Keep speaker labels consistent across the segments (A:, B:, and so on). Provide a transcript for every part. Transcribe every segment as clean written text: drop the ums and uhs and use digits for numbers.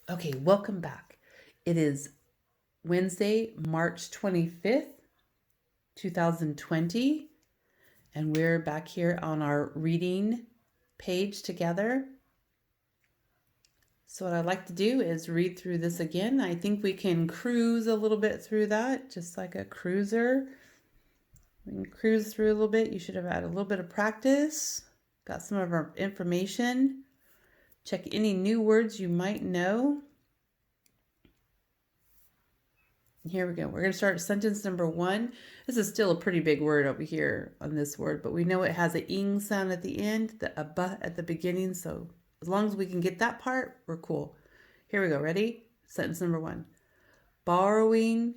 A: Okay, welcome back. It is Wednesday, March 25th, 2020, and we're back here on our reading page together. So, what I'd like to do is read through this again. I think we can cruise a little bit through that, just like a cruiser. We can cruise through a little bit. You should have had a little bit of practice, got some of our information. Check any new words you might know. Here we go. We're going to start sentence number 1. This is still a pretty big word over here on this word, but we know it has an ing sound at the end, a buh at the beginning. So as long as we can get that part, we're cool. Here we go. Ready? Sentence number 1. Borrowing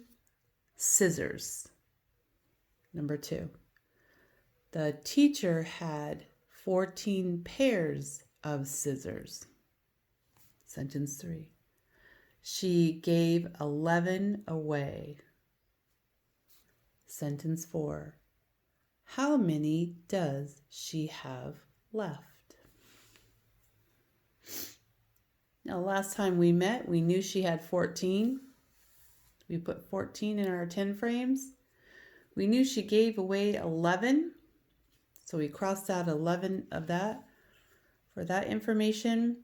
A: scissors. Number 2. The teacher had 14 pairs of scissors. Sentence 3. She gave 11 away. Sentence 4. How many does she have left? Now, last time we met, we knew she had 14. We put 14 in our 10 frames. We knew she gave away 11. So we crossed out 11 of that for that information.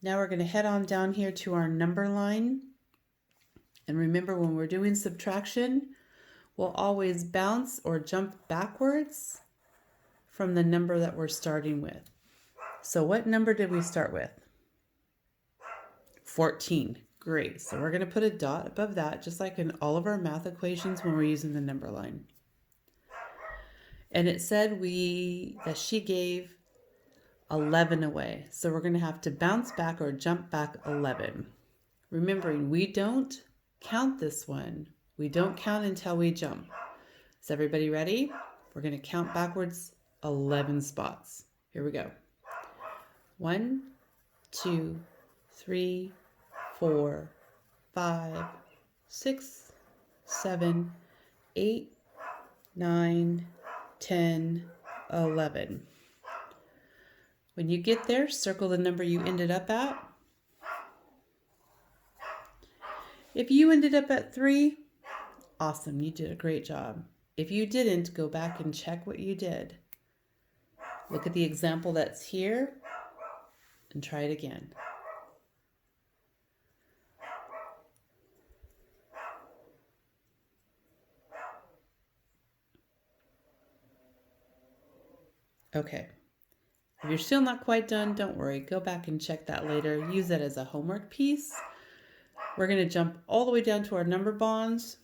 A: Now we're going to head on down here to our number line. And remember, when we're doing subtraction, we'll always bounce or jump backwards from the number that we're starting with. So what number did we start with? 14. Great. So we're going to put a dot above that, just like in all of our math equations when we're using the number line. And it said that she gave 11 away. So we're going to have to bounce back or jump back 11. Remembering, we don't count this one. We don't count until we jump. Is everybody ready? We're going to count backwards 11 spots. Here we go. 1, 2, 3, 4, 5, 6, 7, 8, 9, 10, 11. When you get there, circle the number you ended up at. If you ended up at 3, awesome, you did a great job. If you didn't, go back and check what you did. Look at the example that's here and try it again. Okay. If you're still not quite done, don't worry. Go back and check that later. Use that as a homework piece. We're going to jump all the way down to our number bonds.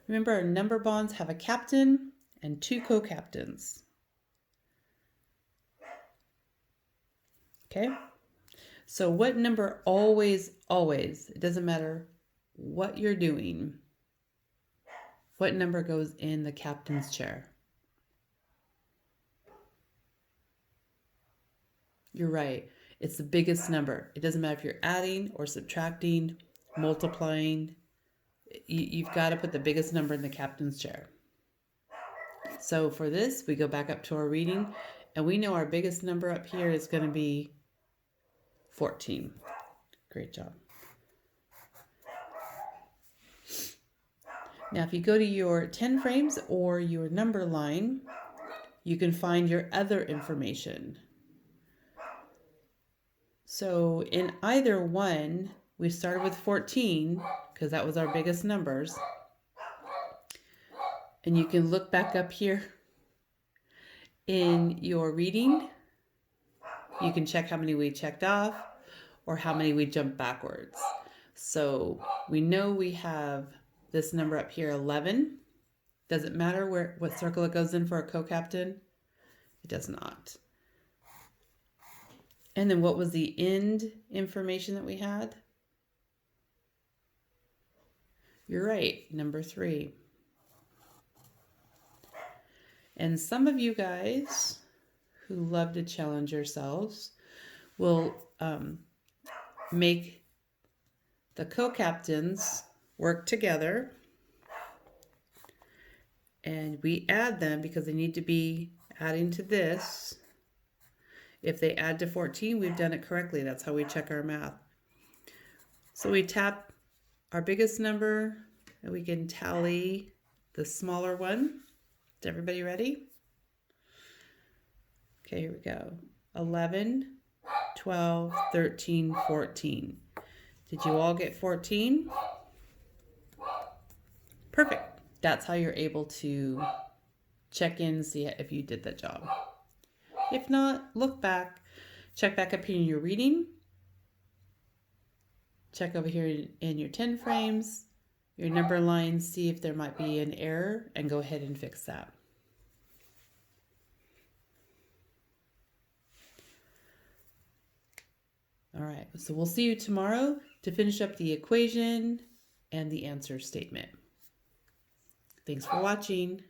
A: Remember, our number bonds have a captain and 2 co-captains. Okay? So what number always, it doesn't matter what you're doing, what number goes in the captain's chair? You're right. It's the biggest number. It doesn't matter if you're adding or subtracting, multiplying. You've got to put the biggest number in the captain's chair. So for this, we go back up to our reading, and we know our biggest number up here is going to be 14. Great job. Now, if you go to your 10 frames or your number line, you can find your other information. So in either one, we started with 14 because that was our biggest numbers. And you can look back up here in your reading. You can check how many we checked off or how many we jumped backwards. So we know we have this number up here, 11. Does it matter what circle it goes in for a co-captain? It does not. And then what was the end information that we had? You're right, number 3. And some of you guys who love to challenge yourselves will make the co-captains work together. And we add them because they need to be adding to this. If they add to 14, we've done it correctly. That's how we check our math. So we tap our biggest number and we can tally the smaller one. Is everybody ready? Okay, here we go. 11, 12, 13, 14. Did you all get 14? Perfect. That's how you're able to check in, see if you did the job. If not, look back, check back up here in your reading, check over here in your 10 frames, your number lines, see if there might be an error, and go ahead and fix that. All right, so we'll see you tomorrow to finish up the equation and the answer statement. Thanks for watching.